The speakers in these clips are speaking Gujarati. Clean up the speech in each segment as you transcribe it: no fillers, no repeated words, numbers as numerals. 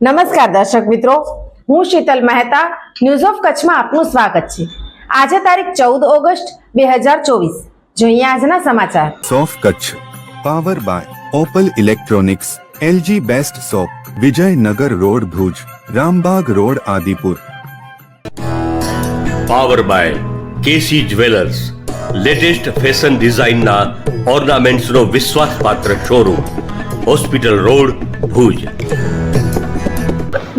નમસ્કાર દર્શક મિત્રો, હું શીતલ મહેતા ન્યૂઝ ઓફ કચ્છમાં આપનું સ્વાગત છે। આજે તારીખ 14 ઓગસ્ટ 2024। જોઈએ આજના સમાચાર। સોફ Kutch power by Opal electronics, LG best shop, Vijaynagar road Bhuj, Rambag road Adipur. Power by KC jewellers, latest fashion ડિઝાઇનના ઓર્નામેન્ટ્સનો વિશ્વાસપાત્ર showroom, hospital road Bhuj.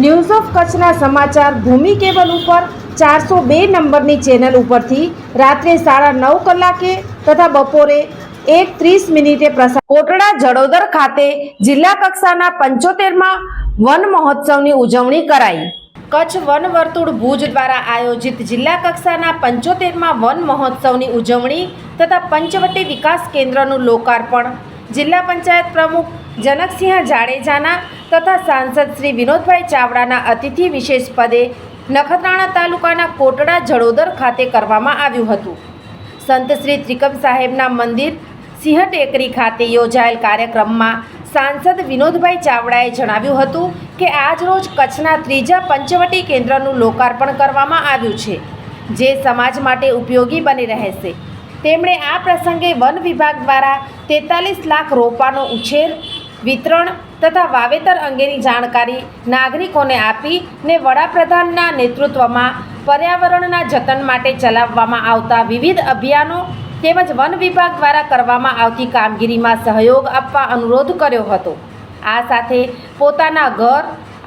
News of કચ્છના સમાચાર ભૂમિ કેબલ ઉપર 402 નંબરની ચેનલ ઉપરથી રાત્રે 9:30 કલાકે તથા બપોરે 1:30 પ્રસાર। કોટડા જડોદર ખાતે જિલ્લા કક્ષાના 75મા વન મહોત્સવની ઉજવણી કરાઈ। કચ્છ વન વર્તુળ ભુજ દ્વારા આયોજિત જિલ્લા કક્ષાના 75મા વન મહોત્સવની ઉજવણી તથા પંચવટી વિકાસ કેન્દ્રનું લોકાર્પણ જિલ્લા પંચાયત પ્રમુખ જનકસિંહ જાડેજાના તથા સાંસદ શ્રી વિનોદભાઈ ચાવડાના અતિથિ વિશેષ પદે નખત્રાણા તાલુકાના કોટડા જડોદર ખાતે કરવામાં આવ્યું હતું। સંત શ્રી ત્રિકમ સાહેબના મંદિર સિંહ ટેકરી ખાતે યોજાયેલ કાર્યક્રમમાં સાંસદ વિનોદભાઈ ચાવડાએ જણાવ્યું હતું કે આજરોજ કચ્છના 3જા પંચવટી કેન્દ્રનું લોકાર્પણ કરવામાં આવ્યું છે, જે સમાજ માટે ઉપયોગી બની રહેશે। તેમણે આ પ્રસંગે વન વિભાગ દ્વારા 43 લાખ રોપાનો ઉછેર, વિતરણ તથા વાવેતર અંગેની જાણકારી નાગરિકોને આપી ને વડાપ્રધાનના નેતૃત્વમાં પર્યાવરણના જતન માટે ચલાવવામાં આવતા વિવિધ અભિયાનો તેમજ વન વિભાગ દ્વારા કરવામાં આવતી કામગીરીમાં સહયોગ આપવા અનુરોધ કર્યો હતો। આ સાથે પોતાના ઘર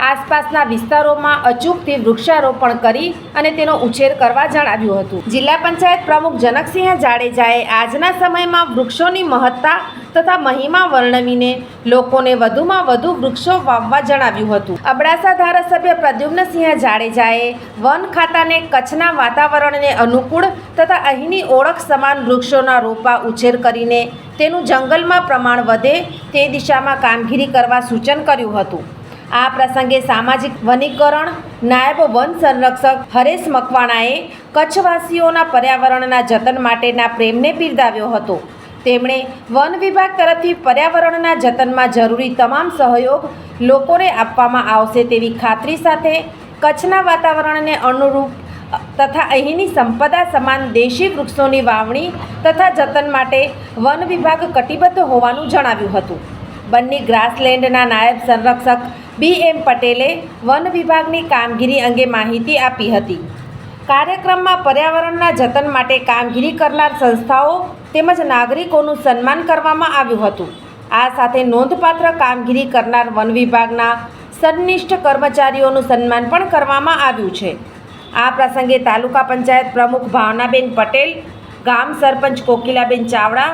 આસપાસના વિસ્તારોમાં અચૂકથી વૃક્ષારોપણ કરી અને તેનો ઉછેર કરવા જણાવ્યું હતું। જિલ્લા પંચાયત પ્રમુખ જનકસિંહ જાડેજાએ આજના સમયમાં વૃક્ષોની મહત્તા તથા મહિમા વર્ણવીને લોકોને વધુમાં વધુ વૃક્ષો વાવવા જણાવ્યું હતું। અબડાસા ધારાસભ્ય પ્રદ્યુમ્નસિંહ જાડેજાએ વન ખાતાને કચ્છના વાતાવરણને અનુકૂળ તથા અહીંની ઓળખ સમાન વૃક્ષોના રોપા ઉછેર કરીને તેનું જંગલમાં પ્રમાણ વધે તે દિશામાં કામગીરી કરવા સૂચન કર્યું હતું। આ પ્રસંગે સામાજિક વનીકરણ નાયબ વન સંરક્ષક હરેશ મકવાણાએ કચ્છવાસીઓના પર્યાવરણના જતન માટેના પ્રેમને બિરદાવ્યો હતો। તેમણે વન વિભાગ તરફથી પર્યાવરણના જતનમાં જરૂરી તમામ સહયોગ લોકોને આપવામાં આવશે તેવી ખાતરી સાથે કચ્છના વાતાવરણને અનુરૂપ તથા અહીંની સંપદા સમાન દેશી વૃક્ષોની વાવણી તથા જતન માટે વન વિભાગ કટિબદ્ધ હોવાનું જણાવ્યું હતું। બન્ની ગ્રાસલેન્ડના નાયબ સંરક્ષક BM પટેલે વન વિભાગની કામગીરી અંગે માહિતી આપી હતી। કાર્યક્રમમાં પર્યાવરણના જતન માટે કામગીરી કરનાર સંસ્થાઓ તેમજ નાગરિકોનું સન્માન કરવામાં આવ્યું હતું। આ સાથે નોંધપાત્ર કામગીરી કરનાર વન વિભાગના સન્નિષ્ઠ કર્મચારીઓનું સન્માન પણ કરવામાં આવ્યું છે। આ પ્રસંગે તાલુકા પંચાયત પ્રમુખ ભાવનાબેન પટેલ, ગામ સરપંચ કોકિલાબેન ચાવડા,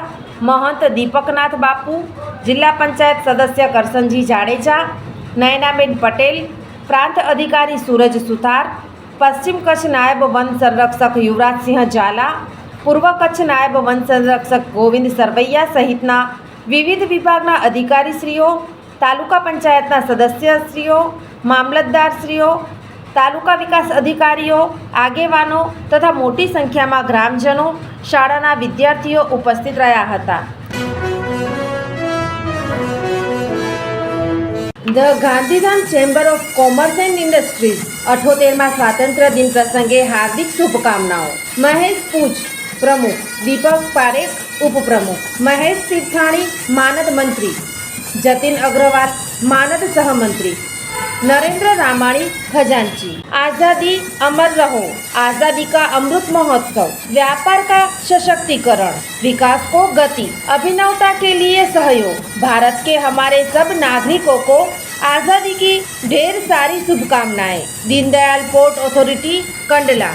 મહંત દીપકનાથ બાપુ, જિલ્લા પંચાયત સદસ્ય કરસનજી જાડેજા, નયનાબેન પટેલ, પ્રાંત અધિકારી સૂરજ સુથાર, પશ્ચિમ કચ્છ નાયબ વન સંરક્ષક યુવરાજસિંહ ઝાલા, પૂર્વ કચ્છ નાયબ વન સંરક્ષક ગોવિંદ સરવૈયા સહિતના વિવિધ વિભાગના અધિકારીશ્રીઓ, તાલુકા પંચાયતના સદસ્યશ્રીઓ, મામલતદારશ્રીઓ, તાલુકા વિકાસ અધિકારીઓ, આગેવાનો તથા મોટી સંખ્યામાં ગ્રામજનો, શાળાના વિદ્યાર્થીઓ ઉપસ્થિત રહ્યા હતા। The Gandhidham chamber of commerce and industries 78મા સ્વાતંત્ર્ય દિન પ્રસંગે હાર્દિક શુભકામનાઓ। મહેશ પૂંચ પ્રમુખ, દીપક પારેખ ઉપપ્રમુખ, મહેશ તીર્થાણી માનદ મંત્રી, જતીન અગ્રવાલ માનદ સહમંત્રી, नरेंद्र रामाणी खजांची। आज़ादी अमर रहो, आज़ादी का अमृत महोत्सव, व्यापार का सशक्तिकरण, विकास को गति, अभिनवता के लिए सहयोग, भारत के हमारे सब नागरिकों को आज़ादी की ढेर सारी शुभकामनाएं। Deendayal port authority Kandla.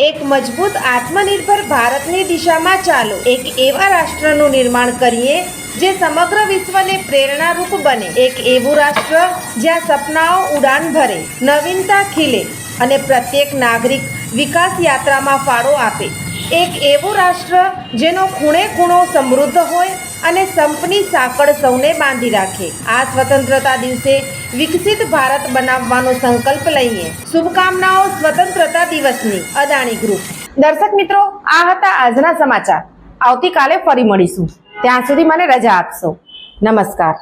एक मजबूत आत्मनिर्भर भारतनी दिशाમાં ચાલો। એક એવા રાષ્ટ્રનું નિર્માણ કરીએ જે સમગ્ર વિશ્વને પ્રેરણારૂપ બને। એક એવું રાષ્ટ્ર જ્યાં સપનાઓ ઉડાન ભરે, નવીનતા ખીલે અને પ્રત્યેક નાગરિક વિકાસ યાત્રામાં ફાળો આપે। એક એવું રાષ્ટ્ર જેનો ખૂણે ખૂણો સમૃદ્ધ હોય અને સંપની સાંકળ સૌને બાંધી રાખે। આ સ્વતંત્રતા દિવસે વિકસિત ભારત બનાવવાનો સંકલ્પ લઈએ। શુભકામનાઓ સ્વતંત્રતા દિવસની। અદાણી ગ્રુપ। દર્શક મિત્રો, આ હતા આજના સમાચાર। આવતીકાલે ફરી મળીશું, ત્યાં સુધી મને રજા આપશો। નમસ્કાર।